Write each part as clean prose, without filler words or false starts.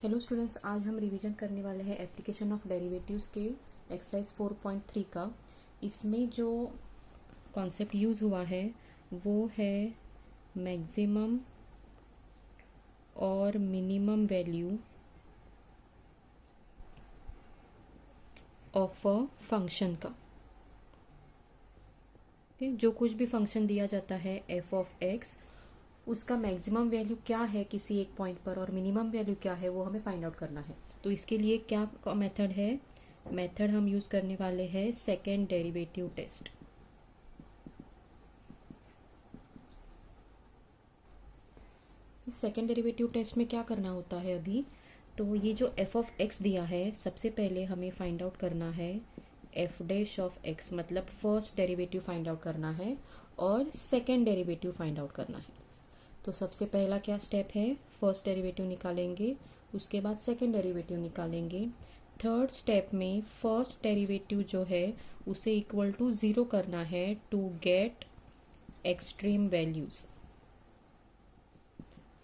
Hello students, आज हम revision करने वाले हैं एप्लीकेशन ऑफ डेरिवेटिव्स के एक्सरसाइज 4.3 का। इसमें जो कॉन्सेप्ट यूज़ हुआ है वो है मैक्सिमम और minimum value of a function का। जो कुछ भी फंक्शन दिया जाता है एफ ऑफ एक्स, उसका मैक्सिमम वैल्यू क्या है किसी एक पॉइंट पर और मिनिमम वैल्यू क्या है वो हमें फाइंड आउट करना है। तो इसके लिए क्या मेथड है? मेथड हम यूज़ करने वाले हैं second derivative test. Second derivative test में क्या करना होता है अभी, तो ये जो एफ ऑफ एक्स दिया है, सबसे पहले हमें फाइंड आउट करना है एफ डैश ऑफ एक्स, मतलब फर्स्ट डेरिवेटिव फाइंड आउट करना है और सेकेंड डेरिवेटिव फाइंड आउट करना है। तो सबसे पहला क्या स्टेप है, फर्स्ट डेरिवेटिव निकालेंगे, उसके बाद सेकेंड डेरिवेटिव निकालेंगे। थर्ड स्टेप में फर्स्ट डेरिवेटिव जो है उसे इक्वल टू ज़ीरो करना है to get extreme values.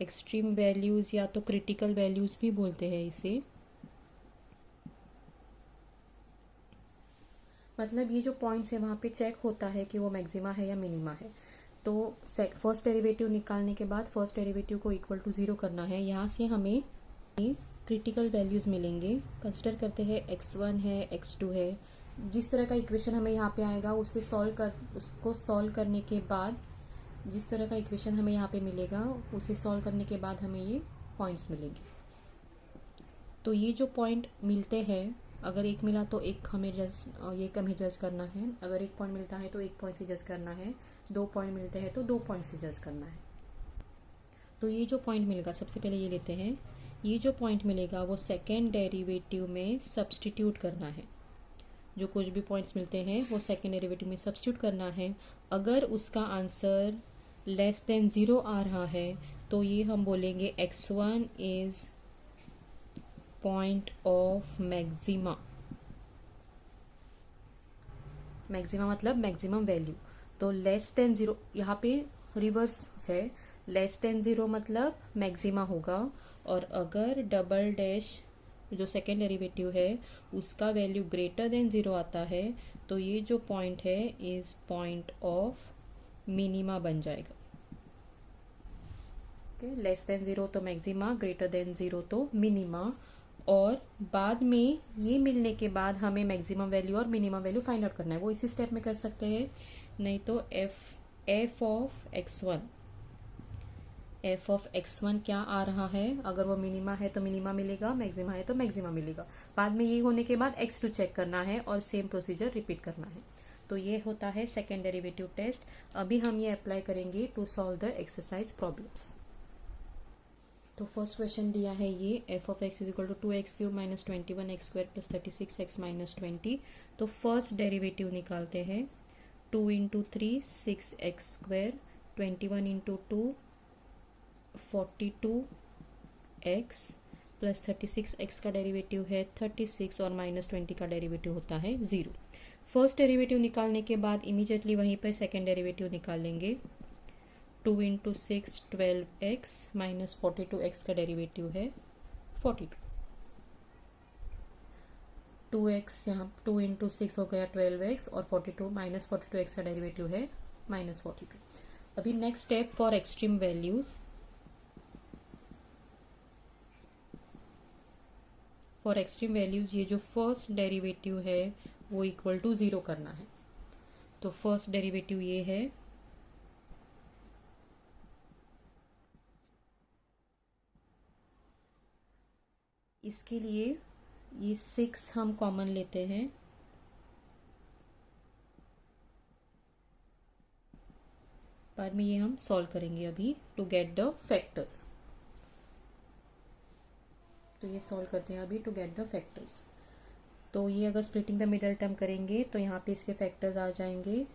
Extreme values या तो क्रिटिकल वैल्यूज़ भी बोलते हैं इसे। मतलब ये जो पॉइंट्स है वहाँ पे चेक होता है कि वो मैक्सिमा है या मिनिमा है। तो फर्स्ट डेरिवेटिव निकालने के बाद फर्स्ट डेरिवेटिव को इक्वल टू ज़ीरो करना है। यहाँ से हमें क्रिटिकल वैल्यूज़ मिलेंगे। कंसिडर करते हैं x1 है, x2 है। जिस तरह का इक्वेशन हमें यहाँ पे आएगा उसको सॉल्व करने के बाद जिस तरह का इक्वेशन हमें यहाँ पे मिलेगा उसे सॉल्व करने के बाद हमें ये पॉइंट्स मिलेंगे। तो ये जो पॉइंट मिलते हैं, अगर एक मिला तो एक हमें जज करना है, अगर एक पॉइंट मिलता है तो एक पॉइंट से जज करना है, दो पॉइंट मिलते हैं तो दो पॉइंट से जज करना है। तो ये जो पॉइंट मिलेगा, सबसे पहले ये लेते हैं, ये जो पॉइंट मिलेगा वो सेकेंड डेरिवेटिव में सब्सटीट्यूट करना है। जो कुछ भी पॉइंट्स मिलते हैं वो सेकेंड डेरिवेटिव में सब्सटीट्यूट करना है। अगर उसका आंसर लेस देन ज़ीरो आ रहा है तो ये हम बोलेंगे x1 is point of maxima. Maxima मतलब मैक्सिमम वैल्यू। तो लेस देन ज़ीरो, यहाँ पे रिवर्स है, लेस देन ज़ीरो मतलब मैक्सिमा होगा, और अगर डबल डैश जो सेकेंड डेरिवेटिव है उसका वैल्यू ग्रेटर देन ज़ीरो आता है तो ये जो पॉइंट है इज पॉइंट ऑफ मिनिमा बन जाएगा। लेस देन ज़ीरो तो मैक्सिमा, ग्रेटर देन ज़ीरो तो मिनिमा। और बाद में ये मिलने के बाद हमें मैक्सिमम वैल्यू और मिनिमम वैल्यू फाइंड आउट करना है। वो इसी स्टेप में कर सकते हैं, नहीं तो एफ ऑफ एक्स वन क्या आ रहा है, अगर वो मिनिमा है तो मिनिमा मिलेगा, मैक्सिमा है तो मैक्सिमा मिलेगा। बाद में ये होने के बाद x2 चेक करना है और सेम प्रोसीजर रिपीट करना है। तो ये होता है सेकेंड डेरिवेटिव टेस्ट। अभी हम ये अप्लाई करेंगे to solve the exercise problems. तो फर्स्ट क्वेश्चन दिया है ये, F of X is equal to 2x³ minus 21x² plus 36x minus 20। तो फर्स्ट डेरिवेटिव निकालते हैं। 2 into 3 6x², 21 into 2 42x plus 36x का डेरिवेटिव है 36 और माइनस 20 का डेरिवेटिव होता है 0। फर्स्ट डेरिवेटिव निकालने के बाद इमीडिएटली वहीं पर सेकेंड डेरिवेटिव निकालेंगे। 2 इंटू 6 12x माइनस 42x का डेरिवेटिव है 42। 2x यहाँ 2 इंटू 6 हो गया 12x और 42 माइनस 42x का डेरिवेटिव है माइनस 42। अभी next step for extreme values. For extreme values ये जो फर्स्ट डेरिवेटिव है वो इक्वल टू ज़ीरो करना है। तो फर्स्ट डेरिवेटिव ये है, इसके लिए ये 6 हम कॉमन लेते हैं, बाद में ये हम सॉल्व करेंगे अभी टू गेट द फैक्टर्स। तो ये सॉल्व करते हैं अभी टू गेट द फैक्टर्स। तो ये अगर स्प्लिटिंग द मिडल टर्म करेंगे तो यहाँ पे इसके फैक्टर्स आ जाएंगे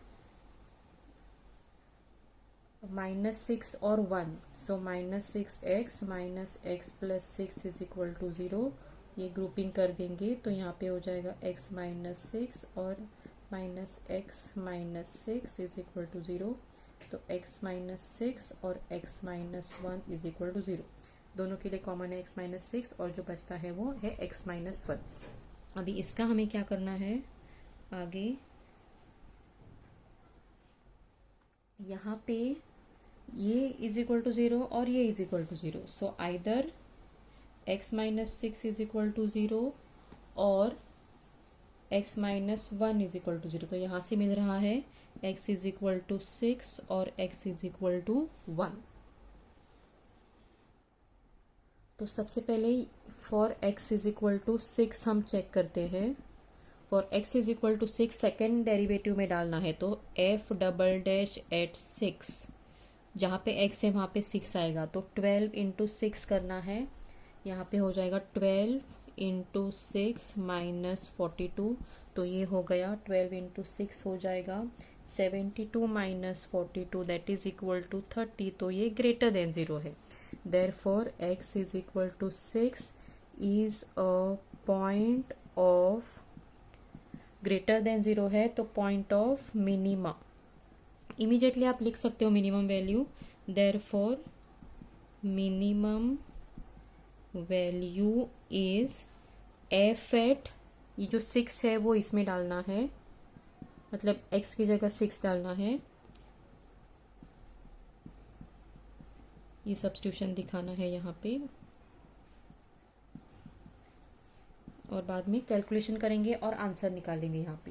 -6 और 1। So -6x minus x plus 6 is equal to 0। ये ग्रुपिंग कर देंगे तो यहाँ पे हो जाएगा x माइनस 6 और minus x minus 6 is equal to 0। तो x माइनस 6 और x minus 1 is equal to 0। दोनों के लिए कॉमन है x-6 और जो बचता है वो है x-1। अभी इसका हमें क्या करना है आगे, यहाँ पे ये इज इक्वल टू 0 और ये is equal to 0, so either x-6 is equal to 0 और x-1 इज इक्वल टू 0। तो यहाँ से मिल रहा है x इज इक्वल टू 6 और x इज इक्वल टू 1। तो सबसे पहले for x is equal to 6 हम चेक करते हैं। For x is equal to 6 second derivative में डालना है, तो f डबल डैश एट 6, जहाँ पे x है वहाँ पे 6 आएगा, तो 12 इंटू 6 करना है। यहाँ पे हो जाएगा 12 इंटू 6 माइनस 42, तो ये हो गया 12 इंटू 6 हो जाएगा 72 minus 42 that is equal to 30, तो ये ग्रेटर देन 0 है। Therefore x is equal to 6 is a point of, greater than 0 है तो पॉइंट ऑफ मिनिमा। इमीडिएटली आप लिख सकते हो minimum value, therefore minimum value is f at, ये जो 6 है वो इसमें डालना है, मतलब x की जगह 6 डालना है, ये सब्स्टिट्यूशन दिखाना है यहाँ पे, और बाद में कैलकुलेशन करेंगे और आंसर निकालेंगे यहाँ पे।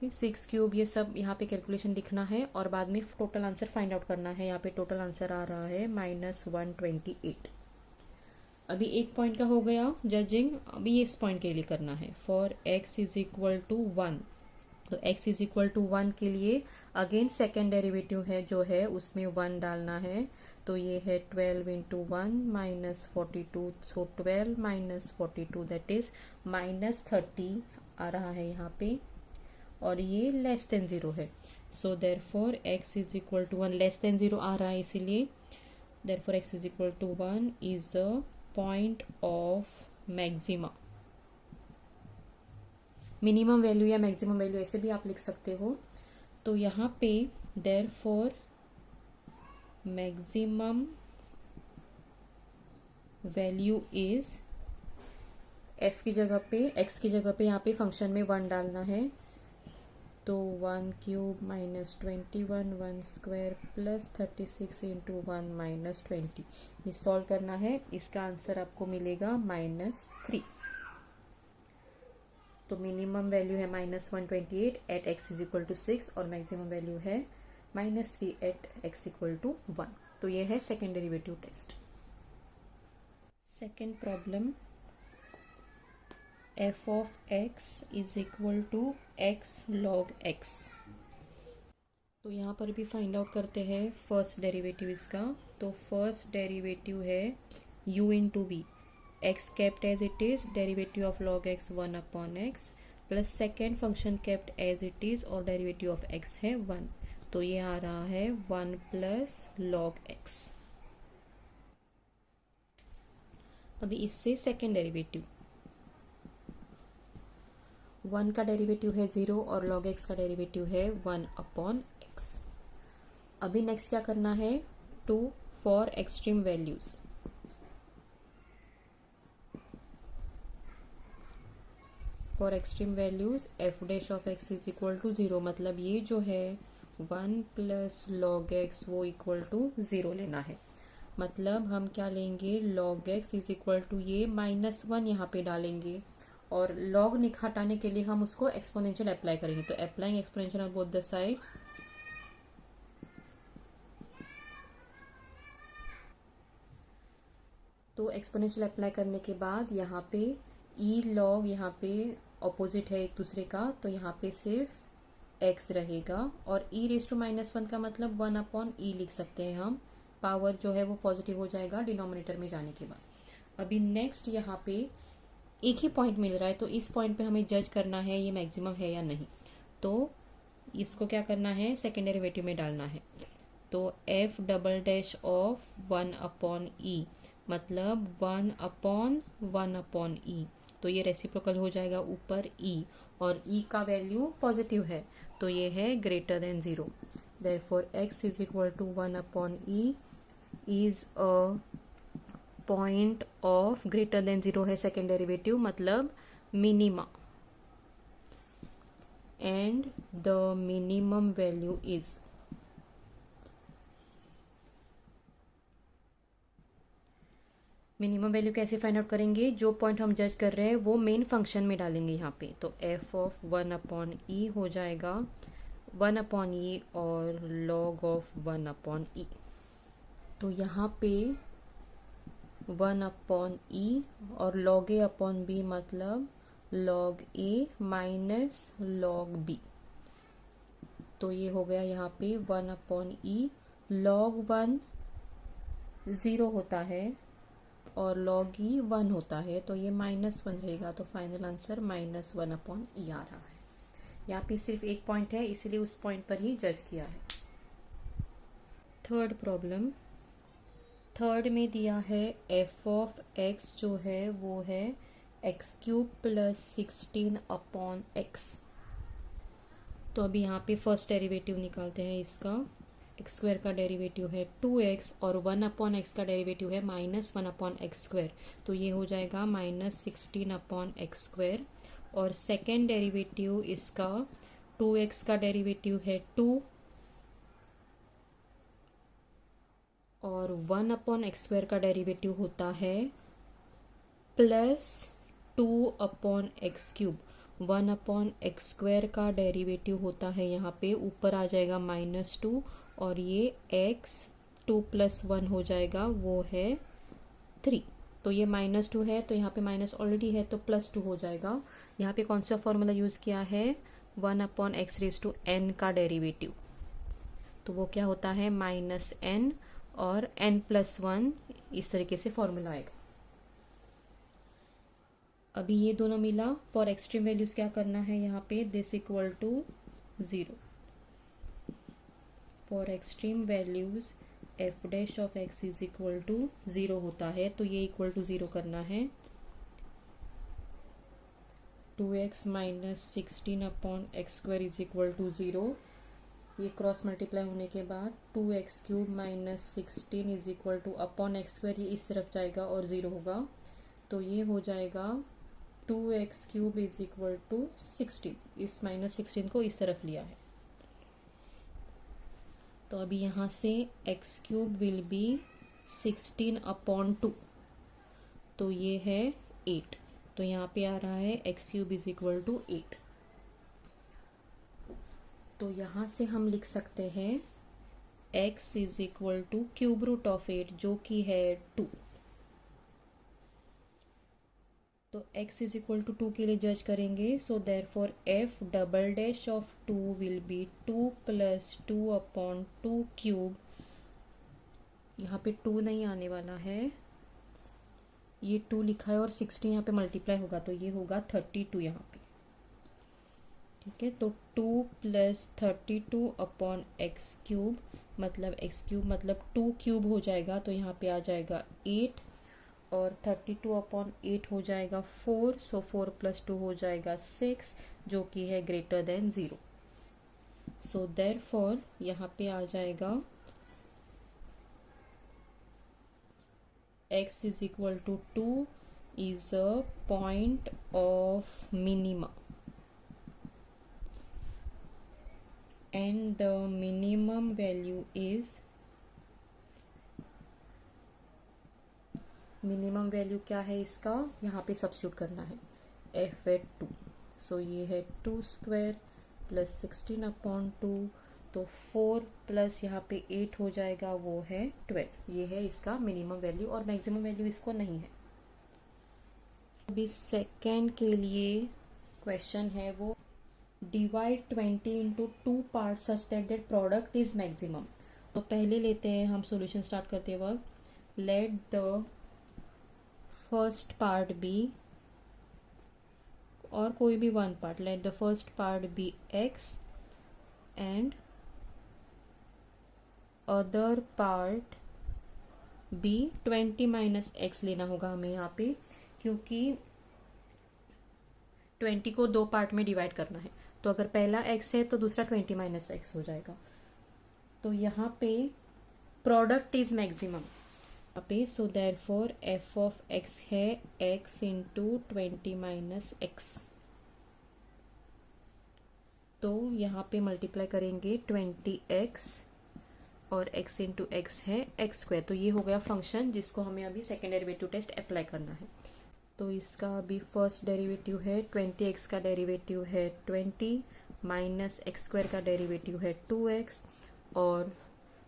6 क्यूब ये सब यहाँ पे कैलकुलेशन लिखना है और बाद में टोटल आंसर फाइंड आउट करना है। यहाँ पे टोटल आंसर आ रहा है -128। अभी एक पॉइंट का हो गया जजिंग, अभी इस पॉइंट के लिए करना है। For x is equal to 1, तो x इज इक्वल टू 1 के लिए अगेन सेकेंड डेरिवेटिव है जो है उसमें 1 डालना है, तो ये है 12 into 1 minus 42, so 12 minus 42 that is -30 आ रहा है यहाँ पे, और ये लेस देन 0 है, so therefore x is equal to 1, less than 0 आ रहा है इसीलिए therefore x is equal to 1 is a point of maxima. Minimum value या मैक्सिमम वैल्यू ऐसे भी आप लिख सकते हो। तो यहाँ पे therefore maximum value is, f की जगह पे, x की जगह पे यहाँ पे फंक्शन में 1 डालना है, तो 1 cube minus 21 1 square plus 36 into 1 minus 20, ये सॉल्व करना है। इसका आंसर आपको मिलेगा -3। तो मिनिमम वैल्यू है -128 at x is equal to 6 और मैक्सिमम वैल्यू है -3 एट x इक्वल टू 1। तो ये है second derivative test. Second problem, f of x is equal to x log x। तो यहाँ पर भी फाइंड आउट करते हैं फर्स्ट डेरिवेटिव इसका। तो फर्स्ट डेरिवेटिव है u into v, x kept as it is, derivative of log x 1 upon x, plus second function kept as it is और डेरिवेटिव ऑफ x है 1, तो ये आ रहा है 1 प्लस log x। अभी इससे सेकेंड डेरिवेटिव, 1 का डेरिवेटिव है 0 और log x का डेरिवेटिव है 1 अपॉन x। अभी नेक्स्ट क्या करना है, to for extreme values, for extreme values f dash of x is equal to 0, मतलब ये जो है 1 प्लस log x वो इक्वल टू 0 लेना है। मतलब हम क्या लेंगे, log x is equal to ये -1 यहाँ पे डालेंगे और log हटाने के लिए हम उसको एक्सपोनेंशियल अप्लाई करेंगे, तो applying exponential on both the sides, तो एक्सपोनेंशियल अप्लाई करने के बाद यहाँ पे ई लॉग, यहाँ पे ऑपोजिट है एक दूसरे का, तो यहाँ पे सिर्फ x रहेगा और e रेज टू -1 का मतलब 1 अपॉन ई लिख सकते हैं हम, पावर जो है वो पॉजिटिव हो जाएगा डिनोमिनेटर में जाने के बाद। अभी नेक्स्ट यहाँ पे एक ही पॉइंट मिल रहा है, तो इस पॉइंट पे हमें जज करना है ये मैक्सिमम है या नहीं, तो इसको क्या करना है, सेकेंड डेरिवेटिव में डालना है। तो f double dash of 1 upon E, मतलब 1 अपॉन ई, तो ये रेसिप्रोकल हो जाएगा ऊपर e, और e का वैल्यू पॉजिटिव है, तो ये है greater than 0। Therefore x is equal to 1 upon e is a point of greater than 0 है सेकेंड डेरिवेटिव, मतलब minima, and the minimum value is, minimum value कैसे फाइंड आउट करेंगे, जो पॉइंट हम जज कर रहे हैं वो मेन फंक्शन में डालेंगे यहाँ पे, तो एफ ऑफ 1/e हो जाएगा 1/e और log ऑफ 1/e। तो यहाँ पे 1/e और log a/b मतलब log a minus log b। तो ये हो गया यहाँ पे 1/e, log 1 0 होता है और log e 1 होता है, तो ये -1 रहेगा। तो फाइनल आंसर -1/e आ रहा है। यहाँ पे सिर्फ एक पॉइंट है, इसलिए उस पॉइंट पर ही जज किया है। थर्ड प्रॉब्लम, थर्ड में दिया है f ऑफ x जो है वो है x³ + 16/x। तो अभी यहाँ पे फर्स्ट डेरिवेटिव निकालते हैं इसका। x² का डेरिवेटिव है 2x और 1/x का डेरिवेटिव है -1/x²। तो ये हो जाएगा -16/x²। और सेकेंड डेरिवेटिव इसका 2x का डेरिवेटिव है 2 और 1/x² का डेरिवेटिव होता है +2/x³। 1/x² का डेरिवेटिव होता है यहाँ पे ऊपर आ जाएगा -2 और ये x 2 + 1 हो जाएगा, वो है 3। तो ये -2 है तो यहाँ पे माइनस ऑलरेडी है तो +2 हो जाएगा। यहाँ पे कौन सा फॉर्मूला यूज़ किया है, 1/x⁴n का डेरिवेटिव, तो वो क्या होता है -n और n+1, इस तरीके से फॉर्मूला आएगा। अभी ये दोनों मिला, फॉर एक्सट्रीम वैल्यूज क्या करना है यहाँ पे, this equal to 0। For extreme values f' of x is equal to 0 होता है, तो ये इक्वल टू 0 करना है। 2x - 16/x² is equal to 0। ये क्रॉस मल्टीप्लाई होने के बाद 2x³ - 16 is equal to x², ये इस तरफ जाएगा और 0 होगा, तो ये हो जाएगा 2x³ इज इक्वल टू 16। इस -16 को इस तरफ लिया है, तो अभी यहाँ से x³ विल बी 16/2, तो ये है 8। तो यहाँ पे आ रहा है x³ इज इक्वल टू 8। तो यहाँ से हम लिख सकते हैं x is equal to cube root of 8 जो कि है 2। तो x इज इक्वल टू 2 के लिए जज करेंगे, सो therefore f" of 2 will be 2 + 2/2 cube. यहाँ पे 2 नहीं आने वाला है, ये 2 लिखा है और 16 यहाँ पे मल्टीप्लाई होगा, तो ये होगा 32 यहाँ पे। ठीक है, तो 2 + 32/x³ मतलब x³ मतलब 2 क्यूब हो जाएगा, तो यहाँ पे आ जाएगा 8 और 32/8 हो जाएगा 4, सो 4 + 2 हो जाएगा 6 जो कि है ग्रेटर देन 0। सो देयरफॉर यहाँ पे आ जाएगा x is equal to 2 is a point of minima and the minimum value is, minimum value क्या है इसका, यहाँ पे सब्स्टिट्यूट करना है f/2। सो ये है 2² + 16/2, तो 4 प्लस यहाँ पे 8 हो जाएगा, वो है 12। ये है इसका मिनिमम वैल्यू और मैक्सिमम वैल्यू इसको नहीं है। अभी सेकेंड के लिए क्वेश्चन है वो divide 20 into 2 part such that that product is maximum. तो पहले लेते हैं हम सॉल्यूशन स्टार्ट करते वक्त, let the first part be, और कोई भी one part, let the first part be x and other part be 20 - x लेना होगा हमें यहाँ पे, क्योंकि 20 को 2 पार्ट में डिवाइड करना है। तो अगर पहला x है तो दूसरा 20 - x हो जाएगा। तो यहाँ पे प्रोडक्ट इज मैक्सिमम, पे so therefore F of X है एक्स इंटू 20 माइनस एक्स। तो यहाँ पे मल्टीप्लाई करेंगे 20x और x इंटू एक्स है एक्स स्क्वायर। तो ये हो गया फंक्शन जिसको हमें अभी सेकेंड डेरिवेटिव टेस्ट अप्लाई करना है। तो इसका अभी फर्स्ट डेरिवेटिव है 20x का डेरिवेटिव है 20 माइनस एक्स स्क्वायर का डेरिवेटिव है 2x और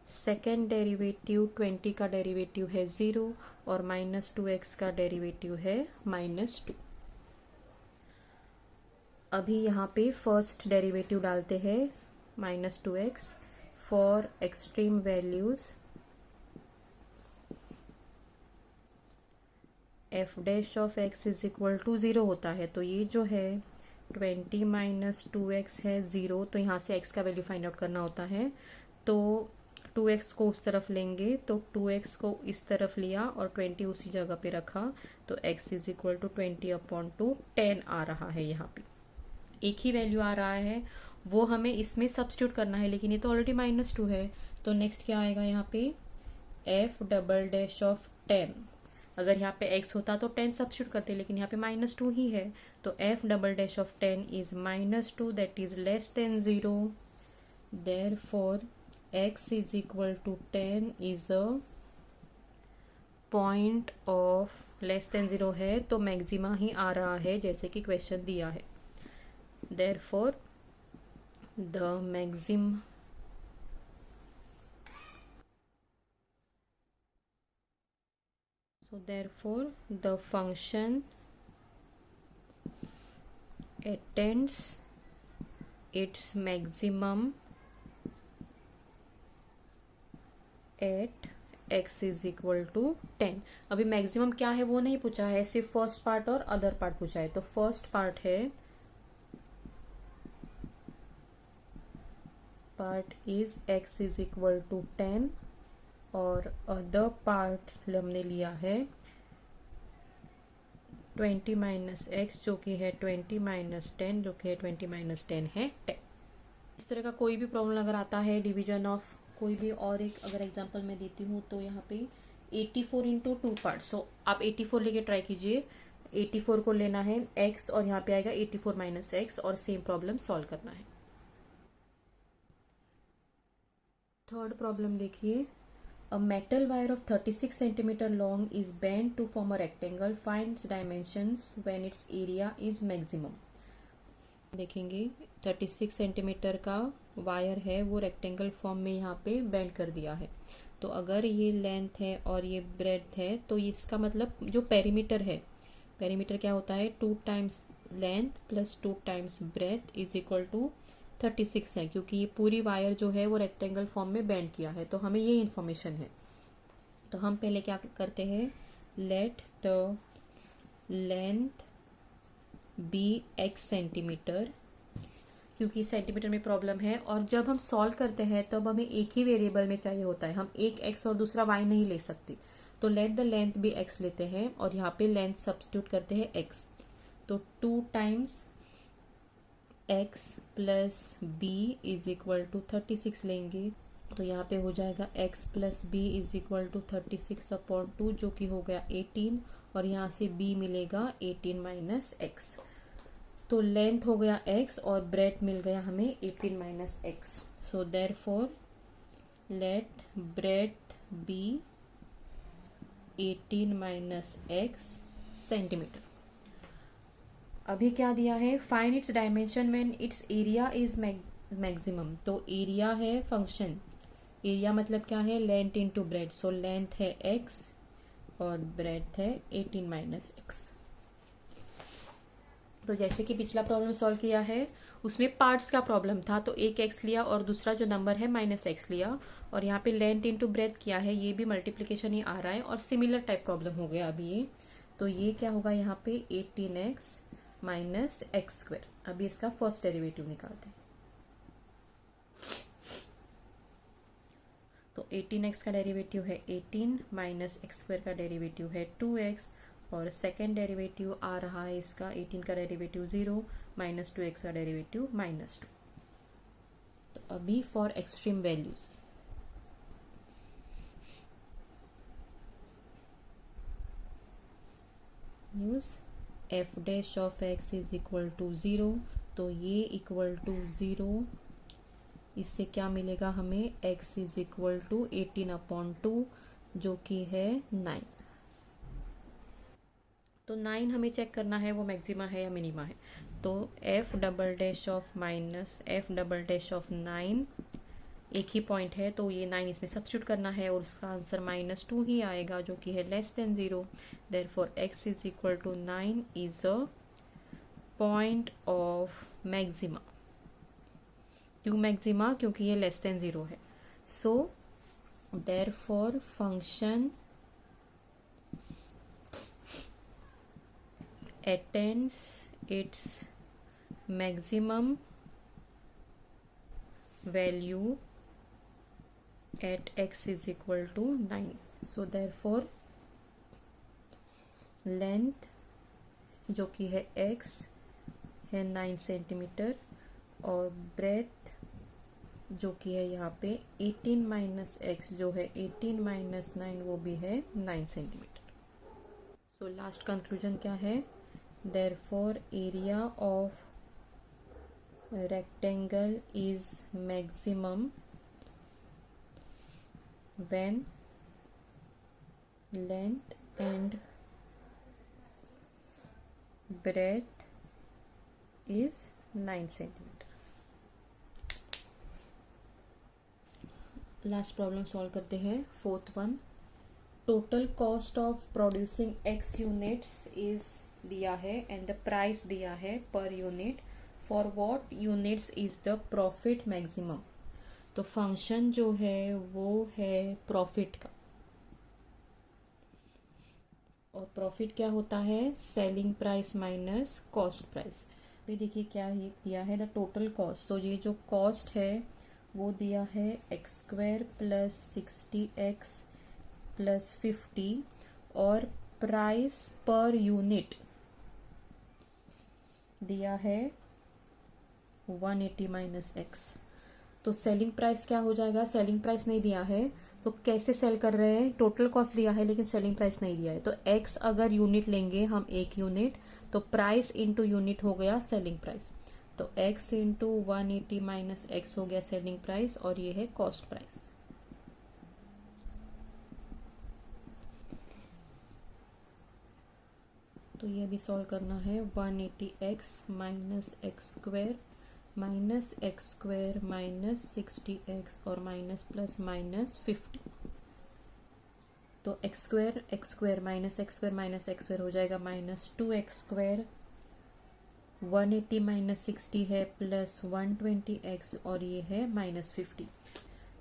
सेकेंड डेरिवेटिव 20 का डेरिवेटिव है 0 और माइनस 2x का डेरिवेटिव है -2। अभी यहाँ पे फर्स्ट डेरिवेटिव डालते हैं -2x for extreme values F dash of X is equal to 0 होता है। तो ये जो है 20 माइनस 2x है 0, तो यहाँ से x का वैल्यू फाइंड आउट करना होता है। तो 2x को उस तरफ लेंगे तो 2x को इस तरफ लिया और 20 उसी जगह पे रखा तो x इज इक्वल टू 20/2 10 आ रहा है। यहाँ पे एक ही वैल्यू आ रहा है, वो हमें इसमें सब्स्टिट्यूट करना है, लेकिन ये तो ऑलरेडी -2 है। तो नेक्स्ट क्या आएगा यहाँ पे एफ डबल डैश ऑफ 10। अगर यहाँ पे x होता तो 10 सब्स्टिट्यूट करते, लेकिन यहाँ पे -2 ही है। तो F double dash of 10 is -2 that is less than 0। Therefore x is equal to 10 is a point of less than 0 है तो मैक्सिमा ही आ रहा है जैसे कि क्वेश्चन दिया है। Therefore, the maximum therefore the function attains its maximum at x is equal to 10। अभी maximum क्या है वो नहीं पूछा है, सिर्फ फर्स्ट पार्ट और अदर पार्ट पूछा है। तो फर्स्ट पार्ट है part is x is equal to 10 और अदर पार्ट हमने लिया है 20 माइनस एक्स जो कि है 20 माइनस 10 जो कि है 20 माइनस 10 है 10। इस तरह का कोई भी प्रॉब्लम अगर आता है डिवीजन ऑफ कोई भी और एक अगर एग्जांपल मैं देती हूँ तो यहाँ पे 84 इंटू 2 पार्ट। सो आप 84 लेके ट्राई कीजिए। 84 को लेना है x और यहाँ पे आएगा 84 माइनस एक्स और सेम प्रॉब्लम सॉल्व करना है। थर्ड प्रॉब्लम देखिए, a metal wire of 36 centimetre long is bend to form a rectangle, find its dimensions when its area is maximum. देखेंगे 36 सेंटीमीटर का वायर है, वो रेक्टेंगल फॉर्म में यहाँ पे बेंड कर दिया है। तो अगर ये लेंथ है और ये ब्रेड्थ है तो इसका मतलब जो पेरीमीटर है, पेरीमीटर क्या होता है 2 times length plus 2 times breadth is equal to 36 है, क्योंकि ये पूरी वायर जो है वो रेक्टेंगल फॉर्म में बेंड किया है। तो हमें ये इन्फॉर्मेशन है। तो हम पहले क्या करते हैं, let the length be x centimetre, क्योंकि सेंटीमीटर में प्रॉब्लम है और जब हम सॉल्व करते हैं तब हमें एक ही वेरिएबल में चाहिए होता है, हम एक x और दूसरा y नहीं ले सकते। तो let the length be x लेते हैं और यहाँ पे लेंथ सब्स्टिट्यूट करते हैं x। तो 2 times x plus B is equal to 36 लेंगे तो यहाँ पे हो जाएगा x plus B is equal to 36/2 जो कि हो गया 18 और यहाँ से b मिलेगा 18 माइनस एक्स। तो लेंथ हो गया x और ब्रेथ मिल गया हमें 18 minus X. So therefore let breadth be 18 minus X centimetre. अभी क्या दिया है, find its dimension when its area is maximum. तो एरिया है फंक्शन, एरिया मतलब क्या है length into breadth. So length है x और ब्रेथ है 18 माइनस एक्स। तो जैसे कि पिछला प्रॉब्लम सॉल्व किया है उसमें पार्ट्स का प्रॉब्लम था, तो एक x लिया और दूसरा जो नंबर है -x लिया और यहाँ पे लेंथ इनटू ब्रेथ किया है, ये भी मल्टीप्लिकेशन ही आ रहा है और सिमिलर टाइप प्रॉब्लम हो गया अभी ये। तो ये क्या होगा यहाँ पे 18x माइनस एक्स स्क्वायर। अभी इसका फर्स्ट डेरिवेटिव निकालते हैं। तो 18x का डेरिवेटिव है 18 माइनस एक्स स्क्वायर का डेरिवेटिव है 2x और सेकेंड डेरिवेटिव आ रहा है इसका 18 का डेरिवेटिव 0 माइनस 2x का डेरिवेटिव -2। तो अभी for extreme values use F dash of X is equal to 0, तो ये इक्वल टू 0, इससे क्या मिलेगा हमें, x इज इक्वल टू 18/2 जो कि है 9। तो 9 हमें चेक करना है वो मैक्सिमा है या मिनिमा है। तो f double dash of minus f double dash of 9 एक ही पॉइंट है, तो ये 9 इसमें सब्स्टिट्यूट करना है और उसका आंसर -2 ही आएगा जो कि है less than 0। Therefore x is equal to 9 is a point of maxima. क्यों मैक्सिमा? क्योंकि ये लेस देन 0 है। So therefore function attains its maximum value at x is equal to 9. So therefore length जो कि है x है 9 centimetre और breadth जो कि है यहाँ पे 18 माइनस x जो है 18 माइनस 9 वो भी है 9 सेंटीमीटर। सो लास्ट कंक्लूजन क्या है? Therefore area of rectangle is maximum when length and breadth is 9 centimeter। Last problem solve करते हैं, fourth one. Total cost of producing x units is दिया है एंड द प्राइस दिया है per unit. For what units is the profit maximum. तो function जो है वो है प्रॉफिट का, और प्रॉफिट क्या होता है? Selling price minus cost price. तो देखिए क्या ये दिया है, द टोटल कॉस्ट। तो ये जो कॉस्ट है वो दिया है x² प्लस 60x प्लस 50 और प्राइस पर यूनिट दिया है 180 माइनस x। तो सेलिंग प्राइस क्या हो जाएगा? सेलिंग प्राइस नहीं दिया है तो कैसे सेल कर रहे हैं? टोटल कॉस्ट दिया है लेकिन सेलिंग प्राइस नहीं दिया है, तो x अगर यूनिट लेंगे हम एक यूनिट तो प्राइस इंटू यूनिट हो गया सेलिंग प्राइस। तो x इंटू 180 माइनस x हो गया सेलिंग प्राइस और ये है कॉस्ट प्राइस। तो ये भी सॉल्व करना है। 180x minus x² minus x² minus 60x और माइनस प्लस माइनस 50। तो x² minus x² minus x² हो जाएगा -2x²। 180 माइनस 60 है प्लस 120x और ये है -50।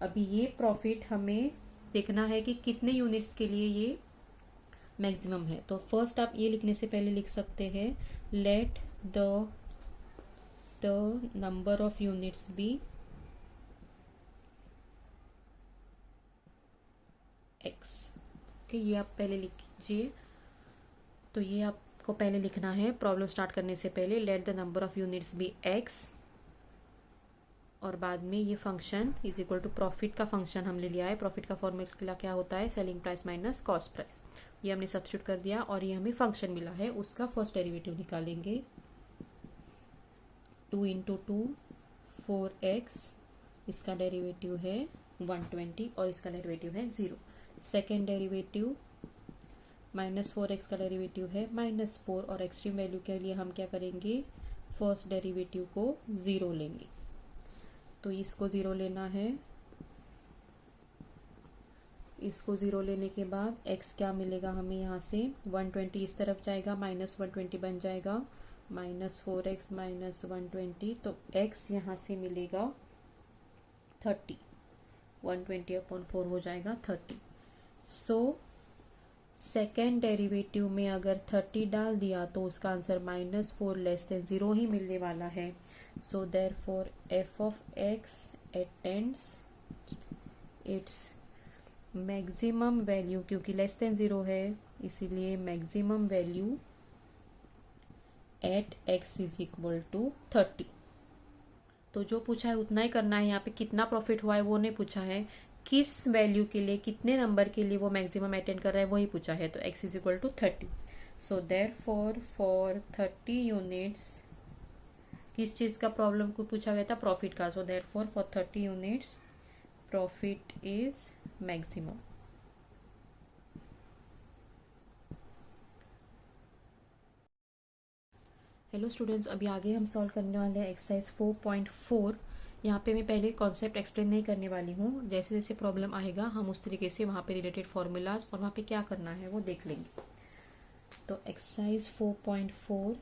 अभी ये प्रॉफिट हमें देखना है कि कितने यूनिट्स के लिए ये मैक्सिमम है। तो फर्स्ट आप ये लिखने से पहले लिख सकते हैं let the number of units be x। Okay, ये आप पहले लिखिए। तो ये आपको पहले लिखना है प्रॉब्लम स्टार्ट करने से पहले, let the number of units be x और बाद में ये function is equal to profit का फंक्शन हमने लिया है। प्रॉफिट का फॉर्मूला क्या होता है? Selling price minus cost price. ये हमने सब्स्टिट्यूट कर दिया और ये हमें फंक्शन मिला है, उसका फर्स्ट डेरिवेटिव निकालेंगे। 2 इंटू 2 4x, इसका डेरिवेटिव है 120 और इसका डेरिवेटिव है 0। सेकेंड डेरिवेटिव -4x का डेरिवेटिव है -4 और एक्सट्रीम वैल्यू के लिए हम क्या करेंगे? फर्स्ट डेरिवेटिव को 0 लेंगे। तो इसको 0 लेना है। इसको 0 लेने के बाद x क्या मिलेगा हमें? यहाँ से 120 इस तरफ जाएगा, -120 बन जाएगा -4x माइनस 120। तो x यहाँ से मिलेगा 30, 120/4 हो जाएगा 30। सो सेकेंड डेरिवेटिव में अगर 30 डाल दिया तो उसका आंसर -4 लेस देन 0 ही मिलने वाला है। So therefore f of x attains its maximum value, क्योंकि लेस देन 0 है इसीलिए maximum value at x is equal to 30। तो जो पूछा है उतना ही करना है। यहाँ पे कितना प्रॉफिट हुआ है वो नहीं पूछा है, किस वैल्यू के लिए, कितने नंबर के लिए वो मैक्सिमम अटेंड कर रहा है वही पूछा है। तो x is equal to 30। So therefore for 30 units, किस चीज का प्रॉब्लम को पूछा गया था? प्रॉफिट का. सो therefore for 30 units profit is maximum. Hello students, अभी आगे हम सॉल्व करने वाले हैं एक्सरसाइज 4.4. यहाँ पे मैं पहले कॉन्सेप्ट एक्सप्लेन नहीं करने वाली हूँ. जैसे जैसे प्रॉब्लम आएगा हम उस तरीके से वहाँ पे रिलेटेड फॉर्मूलाज और वहाँ पे क्या करना है वो देख लेंगे. तो एक्सरसाइज 4.4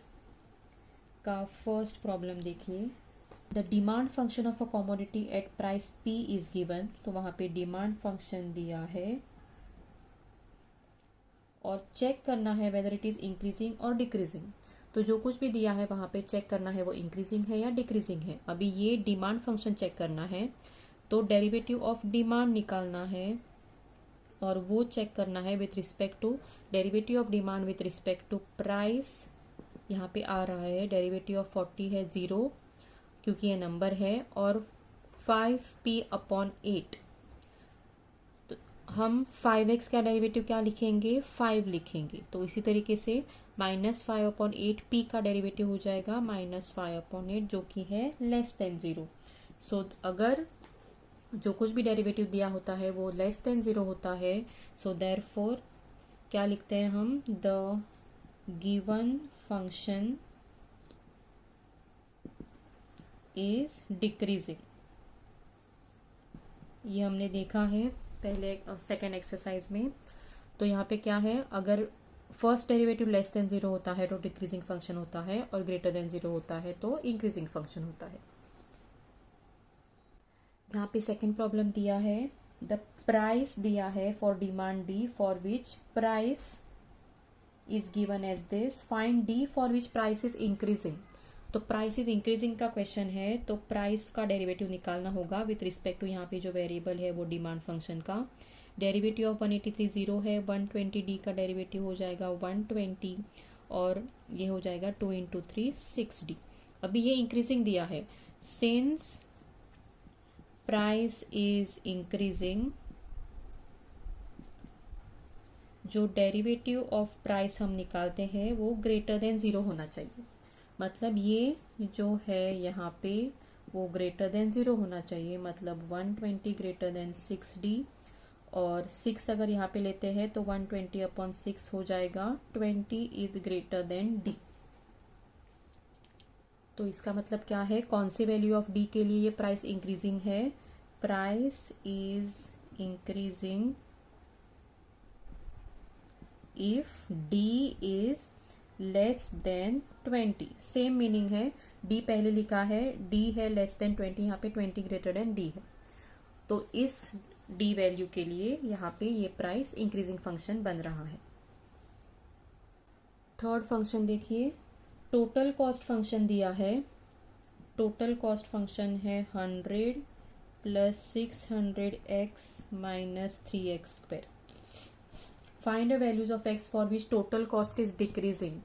का फर्स्ट प्रॉब्लम देखिए. The demand function of a commodity at price P is given. तो वहाँ पे डिमांड फंक्शन दिया है और चेक करना है वेदर इट इज इंक्रीजिंग और डिक्रीजिंग. तो जो कुछ भी दिया है वहाँ पे चेक करना है वो इंक्रीजिंग है या डिक्रीजिंग है. अभी ये डिमांड फंक्शन चेक करना है तो डेरिवेटिव ऑफ डिमांड निकालना है और वो चेक करना है with respect to derivative of demand with respect to price. यहाँ पे आ रहा है डेरिवेटिव ऑफ 40 है 0 क्योंकि ये नंबर है, और 5p/8. तो हम 5x का डेरिवेटिव क्या लिखेंगे? 5 लिखेंगे. तो इसी तरीके से -5/8 p का डेरिवेटिव हो जाएगा -5/8 जो कि है लेस देन 0. सो अगर जो कुछ भी डेरिवेटिव दिया होता है वो लेस देन 0 होता है, सो देयरफॉर क्या लिखते हैं हम? The given function is decreasing. ये हमने देखा है पहले सेकेंड एक्सरसाइज में. तो यहाँ पे क्या है? अगर फर्स्ट डेरिवेटिव लेस देन 0 होता है तो डिक्रीजिंग फंक्शन होता है, और ग्रेटर देन 0 होता है तो इंक्रीजिंग फंक्शन होता है. यहाँ पे सेकेंड प्रॉब्लम दिया है. द प्राइस दिया है for demand D for which price is given as this. Find D for which price is increasing. तो प्राइस इज इंक्रीजिंग का क्वेश्चन है तो प्राइस का डेरिवेटिव निकालना होगा विथ रिस्पेक्ट टू यहाँ पे जो वेरिएबल है वो डिमांड फंक्शन का. डेरिवेटिव ऑफ 183 0 है. 120D का डेरिवेटिव हो जाएगा 120 और ये हो जाएगा 2 × 3 6D. अभी ये इंक्रीजिंग दिया है. सिंस प्राइस इज इंक्रीजिंग, जो डेरिवेटिव ऑफ प्राइस हम निकालते हैं वो ग्रेटर देन 0 होना चाहिए. मतलब ये जो है यहाँ पे वो ग्रेटर देन 0 होना चाहिए. मतलब 120 ग्रेटर देन 6D, और 6 अगर यहाँ पे लेते हैं तो 120/6 हो जाएगा. 20 इज ग्रेटर देन D. तो इसका मतलब क्या है? कौन सी वैल्यू ऑफ D के लिए ये प्राइस इंक्रीजिंग है? Price is increasing if D is less then 20. Same meaning है. D पहले लिखा है, D है लेस देन 20, यहाँ पे 20 ग्रेटर देन D है. तो इस D वैल्यू के लिए यहाँ पे ये प्राइस इंक्रीजिंग फंक्शन बन रहा है. थर्ड फंक्शन देखिए. टोटल कॉस्ट फंक्शन दिया है. टोटल कॉस्ट फंक्शन है 100 + 600x - 3x². Find the values of x for which total cost is decreasing.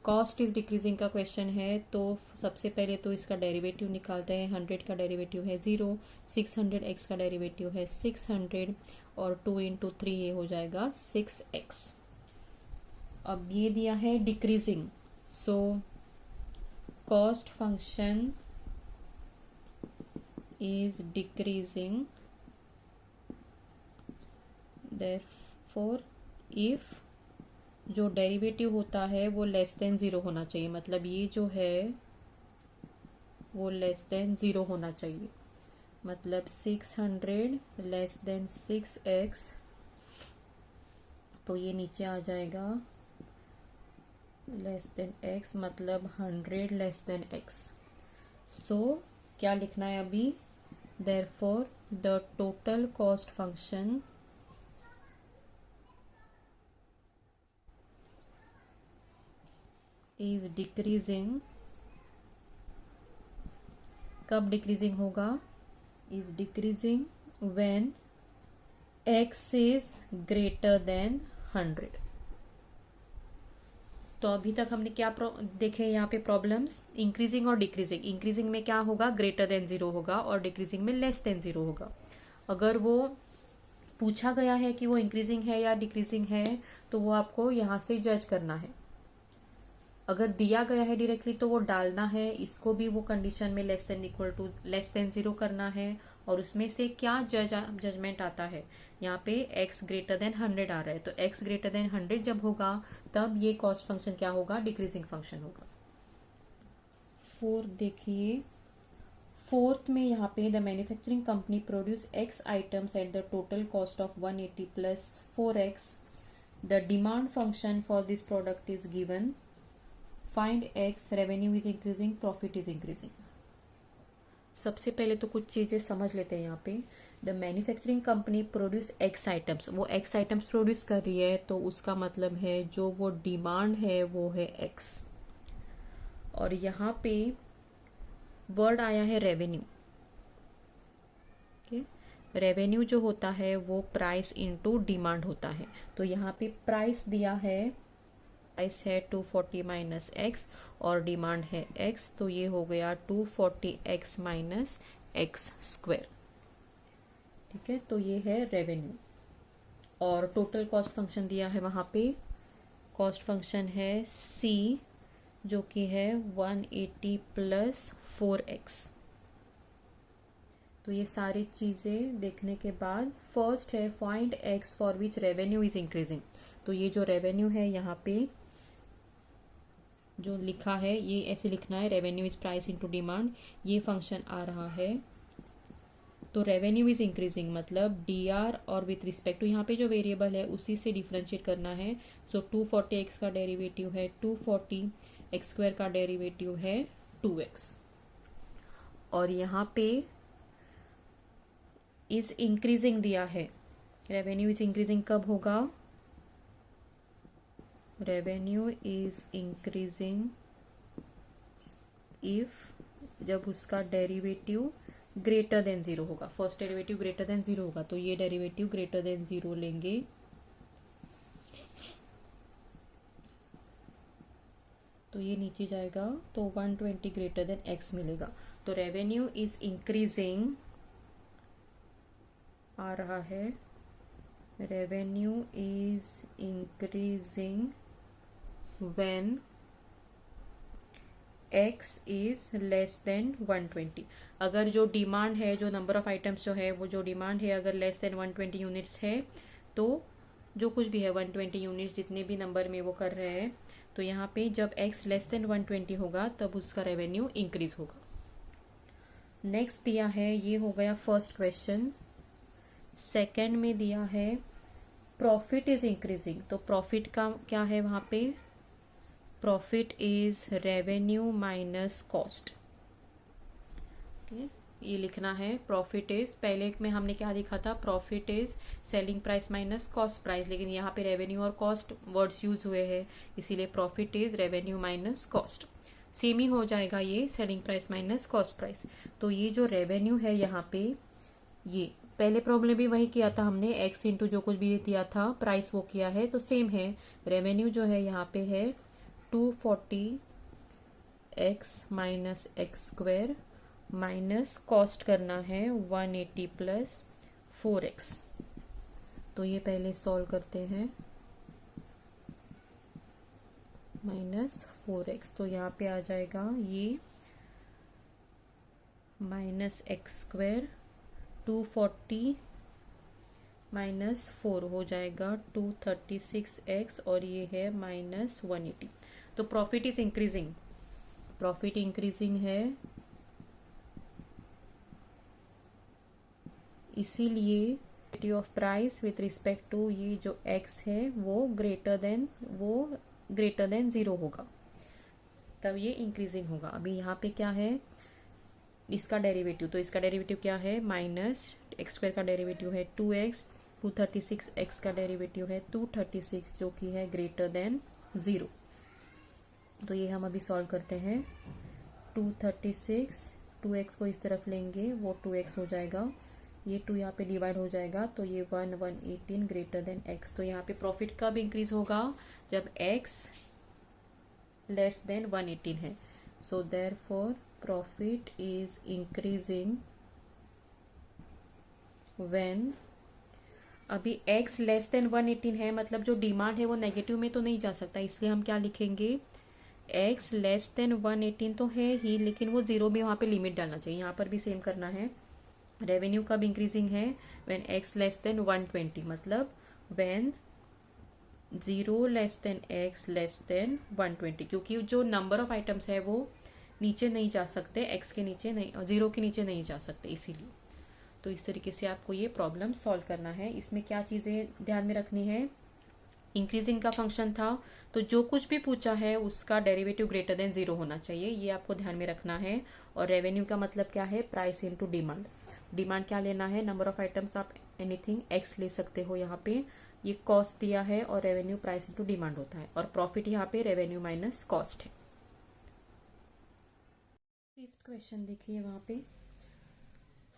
Cost is decreasing का क्वेश्चन है तो सबसे पहले तो इसका डेरिवेटिव निकालते हैं. 100 का डेरिवेटिव है 0, 600x का डेरिवेटिव है 600 और 2 × 3 ये हो जाएगा 6x. अब ये दिया है decreasing, so cost function is decreasing. Therefore if जो डेरिवेटिव होता है वो लेस देन 0 होना चाहिए. मतलब ये जो है वो लेस देन 0 होना चाहिए. मतलब 600 लेस देन 6x, तो ये नीचे आ जाएगा लेस देन x, मतलब 100 लेस देन x. सो क्या लिखना है अभी? Therefore the total cost function is decreasing. कब डिक्रीजिंग होगा? Is decreasing when x is greater than 100. तो अभी तक हमने क्या देखे यहाँ पे प्रॉब्लम्स? इंक्रीजिंग और डिक्रीजिंग. इंक्रीजिंग में क्या होगा? ग्रेटर देन 0 होगा, और डिक्रीजिंग में लेस देन 0 होगा. अगर वो पूछा गया है कि वो इंक्रीजिंग है या डिक्रीजिंग है, तो वो आपको यहाँ से जज करना है। अगर दिया गया है डायरेक्टली तो वो डालना है, इसको भी वो कंडीशन में less than equal to less than 0 करना है, और उसमें से क्या जजमेंट आता है। यहाँ पे x ग्रेटर देन 100 आ रहा है, तो x ग्रेटर देन 100 जब होगा तब ये कॉस्ट फंक्शन क्या होगा, डिक्रीजिंग फंक्शन होगा। फोर्थ देखिए, फोर्थ में यहाँ पे the manufacturing company produce x items at the total cost of 180 plus 4x, the demand function for this product is given, find x, revenue is increasing, profit is increasing. सबसे पहले तो कुछ चीजें समझ लेते हैं। यहाँ पे the manufacturing company produce x items, वो x आइटम्स प्रोड्यूस कर रही है, तो उसका मतलब है जो वो डिमांड है वो है x। और यहाँ पे वर्ड आया है रेवेन्यू। रेवेन्यू जो होता है वो प्राइस इनटू डिमांड होता है। तो यहाँ पे प्राइस दिया है, प्राइस है 240 माइनस एक्स और डिमांड है x, तो ये हो गया 240x माइनस एक्स स्क्वायर। ठीक है, तो ये है रेवेन्यू। और टोटल कॉस्ट फंक्शन दिया है वहाँ पे, कॉस्ट फंक्शन है c जो कि है 180 प्लस 4x। तो ये सारी चीज़ें देखने के बाद फर्स्ट है find x for which revenue is increasing. तो ये जो रेवेन्यू है यहाँ पे जो लिखा है ये ऐसे लिखना है, revenue is price into demand, ये फंक्शन आ रहा है। तो रेवेन्यू इज इंक्रीजिंग मतलब dr और विथ रिस्पेक्ट टू यहाँ पे जो वेरिएबल है उसी से डिफरेंशिएट करना है। सो 240x का डेरिवेटिव है 240x स्क्वायर का डेरिवेटिव है 2x। और यहाँ पे इज इंक्रीजिंग दिया है, रेवेन्यू इज इंक्रीजिंग कब होगा, रेवेन्यू इज इंक्रीजिंग इफ जब उसका डेरिवेटिव ग्रेटर देन 0 होगा, फर्स्ट डेरिवेटिव ग्रेटर देन 0 होगा, तो ये डेरिवेटिव ग्रेटर देन 0 लेंगे। तो ये नीचे जाएगा तो 120 ग्रेटर देन x मिलेगा। तो रेवेन्यू इज इंक्रीजिंग आ रहा है, revenue is increasing when x is less than 120। अगर जो डिमांड है, जो नंबर ऑफ आइटम्स जो है वो जो डिमांड है अगर लेस देन 120 यूनिट्स है, तो जो कुछ भी है 120 यूनिट्स जितने भी नंबर में वो कर रहे हैं, तो यहाँ पे जब x लेस देन 120 होगा तब उसका रेवेन्यू इंक्रीज होगा। नेक्स्ट दिया है, ये हो गया फर्स्ट क्वेश्चन। सेकेंड में दिया है प्रॉफिट इज इंक्रीजिंग, तो प्रॉफिट का क्या है वहाँ पे, profit is revenue minus cost. ये लिखना है प्रॉफिट इज, पहले में हमने क्या लिखा था, profit is selling price minus cost price, लेकिन यहाँ पे रेवेन्यू और कॉस्ट वर्ड्स यूज हुए हैं, इसीलिए profit is revenue minus cost. Same ही हो जाएगा ये selling price minus cost price. तो ये जो रेवेन्यू है यहाँ पे, ये पहले प्रॉब्लम भी वही किया था हमने, एक्स इंटू जो कुछ भी दिया था प्राइस वो किया है, तो सेम है। रेवेन्यू जो है यहाँ पे है 240x minus x square minus cost करना है 180 प्लस 4x। तो ये पहले सॉल्व करते हैं, माइनस 4x, तो यहाँ पे आ जाएगा ये माइनस एक्स स्क्वायर 240 माइनस 4 हो जाएगा 236x और ये है माइनस 180। तो profit is increasing, profit increasing है, इसीलिए of price with respect to ये जो x है वो ग्रेटर देन 0 होगा, तब ये इंक्रीजिंग होगा। अभी यहाँ पे क्या है, इसका डेरिवेटिव, तो इसका डेरिवेटिव क्या है, माइनस एक्स स्क्वायर का डेरिवेटिव है 2x, 236x का डेरिवेटिव है 236 जो कि है ग्रेटर देन 0। तो ये हम अभी सॉल्व करते हैं, 236 2x को इस तरफ लेंगे वो 2x हो जाएगा, ये 2 यहाँ पे डिवाइड हो जाएगा, तो ये 118 ग्रेटर देन x। तो यहाँ पे प्रॉफिट कब इंक्रीज होगा, जब x लेस देन 118 है। So therefore profit is increasing when अभी x लेस देन 118 है, मतलब जो डिमांड है वो नेगेटिव में तो नहीं जा सकता, इसलिए हम क्या लिखेंगे, x लेस देन 118 तो है ही, लेकिन वो जीरो भी वहाँ पे लिमिट डालना चाहिए। यहाँ पर भी सेम करना है। रेवेन्यू कब इंक्रीजिंग है, व्हेन x लेस देन 120, मतलब when 0 less than x less than 120, क्योंकि जो नंबर ऑफ आइटम्स है वो नीचे नहीं जा सकते, x के नीचे नहीं, 0 के नीचे नहीं जा सकते, इसीलिए। तो इस तरीके से आपको ये प्रॉब्लम सॉल्व करना है। इसमें क्या चीज़ें ध्यान में रखनी है, इंक्रीजिंग का फंक्शन था, तो जो कुछ भी पूछा है उसका डेरिवेटिव ग्रेटर देन 0 होना चाहिए, ये आपको ध्यान में रखना है। और रेवेन्यू का मतलब क्या है, प्राइस इनटू डिमांड। डिमांड क्या लेना है, नंबर ऑफ आइटम्स, आप एनीथिंग x ले सकते हो यहाँ पे। ये कॉस्ट दिया है और रेवेन्यू प्राइस इनटू डिमांड होता है, और प्रॉफिट यहाँ पे रेवेन्यू माइनस कॉस्ट है। फिफ्थ क्वेश्चन देखिए वहाँ पे,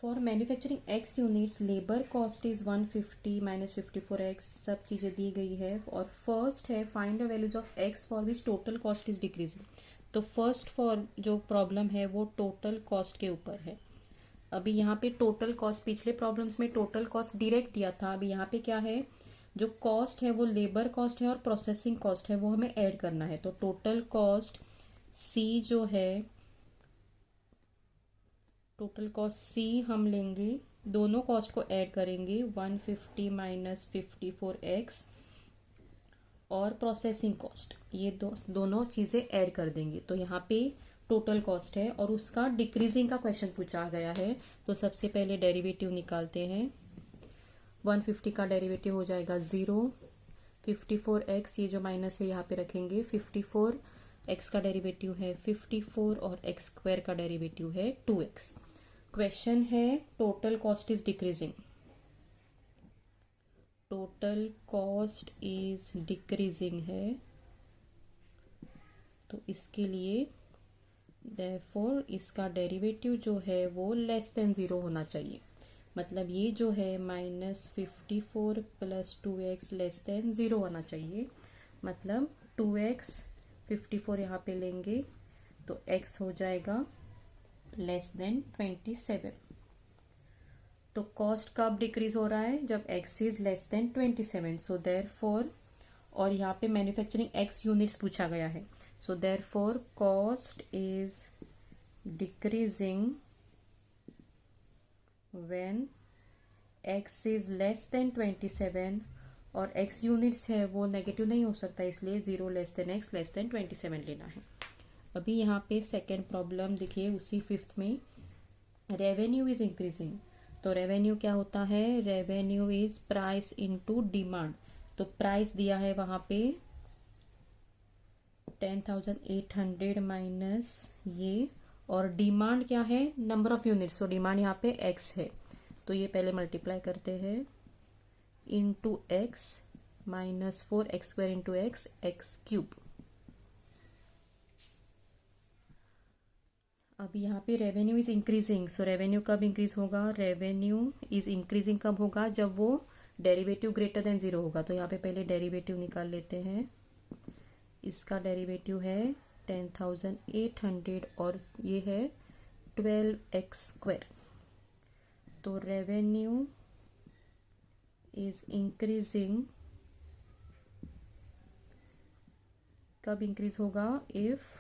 for manufacturing x units labour cost is 150 minus 54x, सब चीज़ें दी गई है। और फर्स्ट है find the values of x for which total cost is decreasing. तो फर्स्ट फॉर जो प्रॉब्लम है वो टोटल कॉस्ट के ऊपर है। अभी यहाँ पे टोटल कॉस्ट, पिछले प्रॉब्लम्स में टोटल कॉस्ट डायरेक्ट दिया था, अभी यहाँ पे क्या है, जो कॉस्ट है वो लेबर कॉस्ट है और प्रोसेसिंग कॉस्ट है, वो हमें ऐड करना है। तो टोटल कॉस्ट C जो है, टोटल कॉस्ट C हम लेंगे, दोनों कॉस्ट को ऐड करेंगे, 150 माइनस 54x और प्रोसेसिंग कॉस्ट, ये दोनों चीज़ें ऐड कर देंगे। तो यहाँ पे टोटल कॉस्ट है और उसका डिक्रीजिंग का क्वेश्चन पूछा गया है। तो सबसे पहले डेरिवेटिव निकालते हैं। 150 का डेरिवेटिव हो जाएगा 0, 54x, ये जो माइनस है यहाँ पे रखेंगे, 54x का डेरिवेटिव है 54 और x स्क्वायर का डेरिवेटिव है 2x। क्वेश्चन है total cost is decreasing, total cost is decreasing है, तो इसके लिए देयरफॉर इसका डेरिवेटिव जो है वो लेस देन 0 होना चाहिए। मतलब ये जो है -54 प्लस 2x लेस देन 0 होना चाहिए। मतलब 2x 54 यहाँ पे लेंगे तो x हो जाएगा लेस देन 27। तो कॉस्ट कब डिक्रीज हो रहा है, जब x is less then 27। So therefore, और यहाँ पे मैन्युफैक्चरिंग x यूनिट्स पूछा गया है, so therefore cost is decreasing when x is less then 27, और x यूनिट्स है वो नेगेटिव नहीं हो सकता, इसलिए 0 less than x less than 27 लेना है। अभी यहाँ पे सेकेंड प्रॉब्लम देखिए उसी फिफ्थ में, रेवेन्यू इज इंक्रीजिंग। तो रेवेन्यू क्या होता है, revenue is price into demand. तो प्राइस दिया है वहाँ पे 10,800 माइनस ये, और डिमांड क्या है, नंबर ऑफ यूनिट्स, तो डिमांड यहाँ पे x है, तो ये पहले मल्टीप्लाई करते हैं into x minus 4x square into x cube. अभी यहाँ पे revenue is increasing, so revenue कब इंक्रीज होगा, रेवेन्यू इज इंक्रीजिंग कब होगा, जब वो डेरिवेटिव ग्रेटर देन 0 होगा। तो यहाँ पे पहले डेरिवेटिव निकाल लेते हैं, इसका डेरिवेटिव है 10,800 और ये है 12x स्क्वायर। तो रेवेन्यू इज इंक्रीजिंग कब इंक्रीज होगा, इफ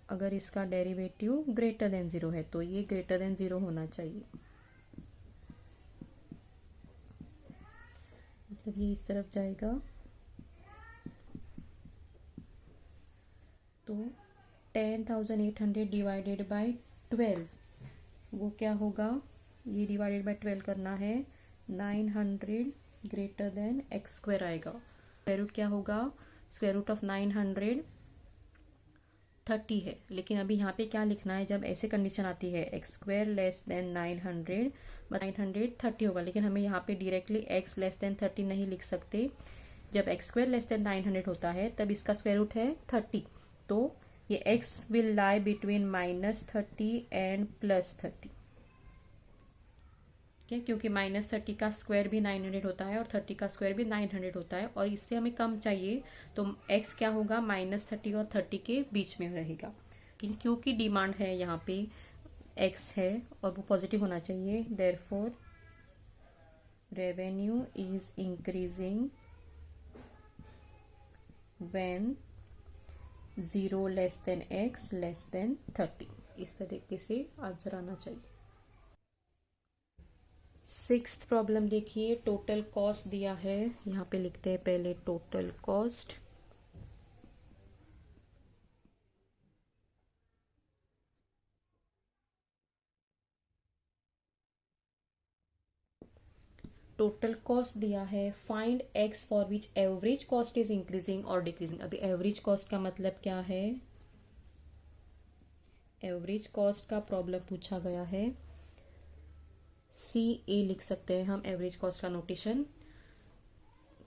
अगर इसका डेरिवेटिव ग्रेटर देन 0 है, तो ये ग्रेटर देन 0 होना चाहिए, मतलब ये इस तरफ जाएगा। तो 10,800 डिवाइडेड बाय 12, वो क्या होगा, ये डिवाइडेड बाय 12 करना है, 900 ग्रेटर देन x स्क्वायर आएगा। स्क्वायर रूट क्या होगा, स्क्वायर रूट ऑफ 900 30 है, लेकिन अभी यहाँ पे क्या लिखना है, जब ऐसे कंडीशन आती है x स्क्वायर लेस देन 900, 930 होगा, लेकिन हमें यहाँ पे डायरेक्टली x लेस देन 30 नहीं लिख सकते। जब x स्क्वायर लेस देन 900 होता है तब इसका स्क्वायर रूट है 30, तो ये x will lie between -30 and +30, क्या, क्योंकि -30 का स्क्वायर भी 900 होता है और 30 का स्क्वायर भी 900 होता है, और इससे हमें कम चाहिए, तो x क्या होगा, -30 और 30 के बीच में रहेगा। क्योंकि डिमांड है यहाँ पे x है और वो पॉजिटिव होना चाहिए, therefore revenue is increasing when 0 less than x less than 30। इस तरीके से आंसर आना चाहिए। सिक्स्थ प्रॉब्लम देखिए, टोटल कॉस्ट दिया है, यहाँ पे लिखते हैं पहले टोटल कॉस्ट। टोटल कॉस्ट दिया है, find x for which average cost is increasing और डिक्रीजिंग। अभी एवरेज कॉस्ट का मतलब क्या है, एवरेज कॉस्ट का प्रॉब्लम पूछा गया है। CA लिख सकते हैं हम एवरेज कॉस्ट का नोटेशन।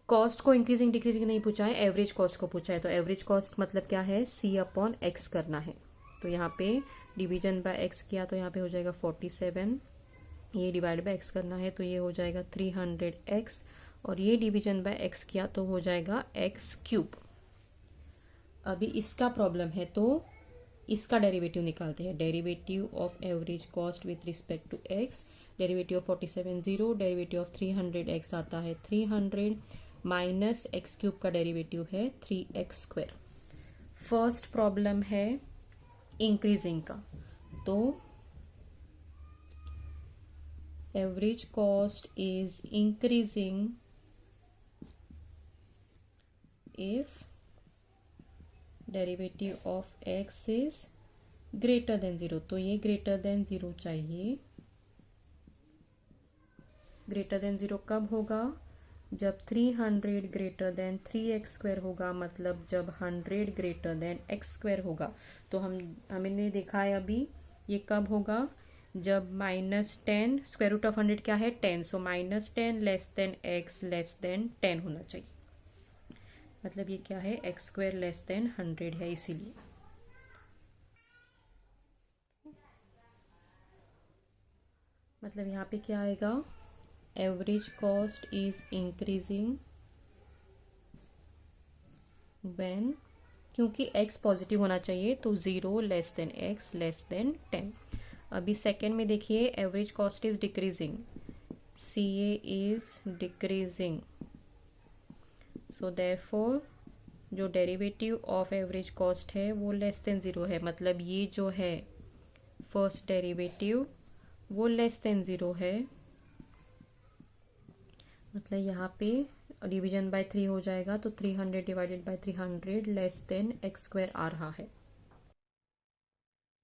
कॉस्ट को इंक्रीजिंग डिक्रीजिंग नहीं पूछा है, एवरेज कॉस्ट को पूछा है। तो एवरेज कॉस्ट मतलब क्या है, C/X करना है। तो यहाँ पे डिवीजन बाय x किया तो यहाँ पे हो जाएगा 47, ये डिवाइड बाय x करना है तो ये हो जाएगा 300x, और ये डिवीजन बाय x किया तो हो जाएगा x³। अभी इसका प्रॉब्लम है तो इसका डेरिवेटिव निकालते हैं। Derivative of average cost with respect to x, derivative of 47 0, derivative of 300x आता है 300 माइनस x³ का डेरिवेटिव है 3x²। फर्स्ट प्रॉब्लम है इंक्रीजिंग का, तो average cost is increasing if derivative of x is greater than 0। तो ये greater than 0 चाहिए। ग्रेटर देन 0 कब होगा, जब 300 ग्रेटर देन 3x² होगा, मतलब जब 100 ग्रेटर देन x² होगा। तो हमने देखा है अभी ये कब होगा, जब -10 स्क्वायर रूट ऑफ 100 क्या है 10, सो -10 less than x less than 10 होना चाहिए। मतलब ये क्या है, x² लेस देन 100 है, इसीलिए। मतलब यहाँ पे क्या आएगा, average cost is increasing when, क्योंकि x पॉजिटिव होना चाहिए तो 0 less than x less than 10। अभी सेकेंड में देखिए, average cost is decreasing, CA is decreasing, so therefore जो डेरिवेटिव ऑफ एवरेज कॉस्ट है वो लेस देन 0 है। मतलब ये जो है फर्स्ट डेरिवेटिव वो लेस देन 0 है। मतलब यहाँ पे डिवीजन बाय 3 हो जाएगा तो 300 divided by 300 less than x² आ रहा है।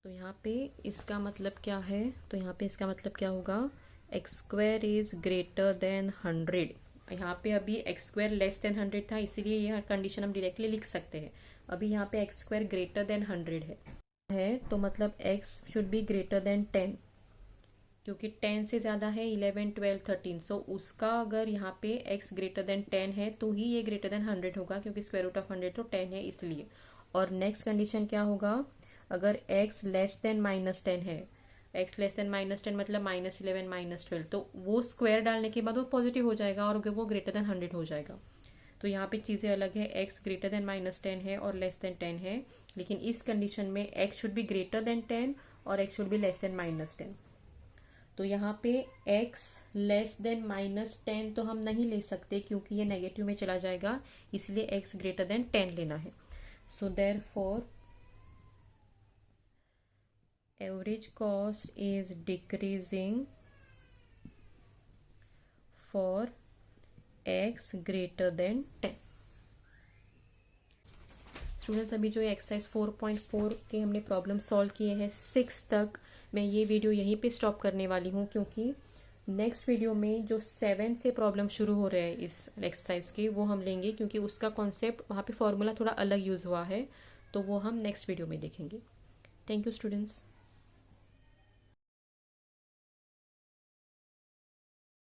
तो यहाँ पे इसका मतलब क्या है, तो यहाँ पे इसका मतलब क्या होगा, x² इज ग्रेटर देन 100। यहाँ पे अभी x² लेस देन 100 था, इसीलिए यह कंडीशन हम डायरेक्टली लिख सकते हैं। अभी यहाँ पे x² ग्रेटर देन 100 है तो मतलब x should be greater than 10, क्योंकि 10 से ज़्यादा है 11 12 13। सो उसका अगर यहाँ पे x ग्रेटर देन 10 है तो ही ये ग्रेटर देन 100 होगा, क्योंकि स्क्वायर रूट ऑफ 100 तो 10 है इसलिए। और नेक्स्ट कंडीशन क्या होगा, अगर x लेस देन -10 है, x लेस देन -10 मतलब -11 -12, तो वो स्क्वायर डालने के बाद वो पॉजिटिव हो जाएगा और वो ग्रेटर देन 100 हो जाएगा। तो यहाँ पे चीज़ें अलग है, x ग्रेटर देन -10 है और लेस देन 10 है, लेकिन इस कंडीशन में x should be greater than 10 और x should be less than -10। तो यहाँ पे x लेस देन -10 तो हम नहीं ले सकते क्योंकि ये नेगेटिव में चला जाएगा, इसलिए x ग्रेटर देन 10 लेना है। So therefore average cost is decreasing for x greater than 10। Students, अभी जो एक्सरसाइज 4.4 के हमने प्रॉब्लम सॉल्व किए हैं 6 तक, मैं ये वीडियो यहीं पे स्टॉप करने वाली हूँ, क्योंकि नेक्स्ट वीडियो में जो 7 से प्रॉब्लम शुरू हो रहे हैं इस एक्सरसाइज के वो हम लेंगे, क्योंकि उसका कॉन्सेप्ट वहाँ पे फॉर्मूला थोड़ा अलग यूज़ हुआ है, तो वो हम नेक्स्ट वीडियो में देखेंगे। Thank you students.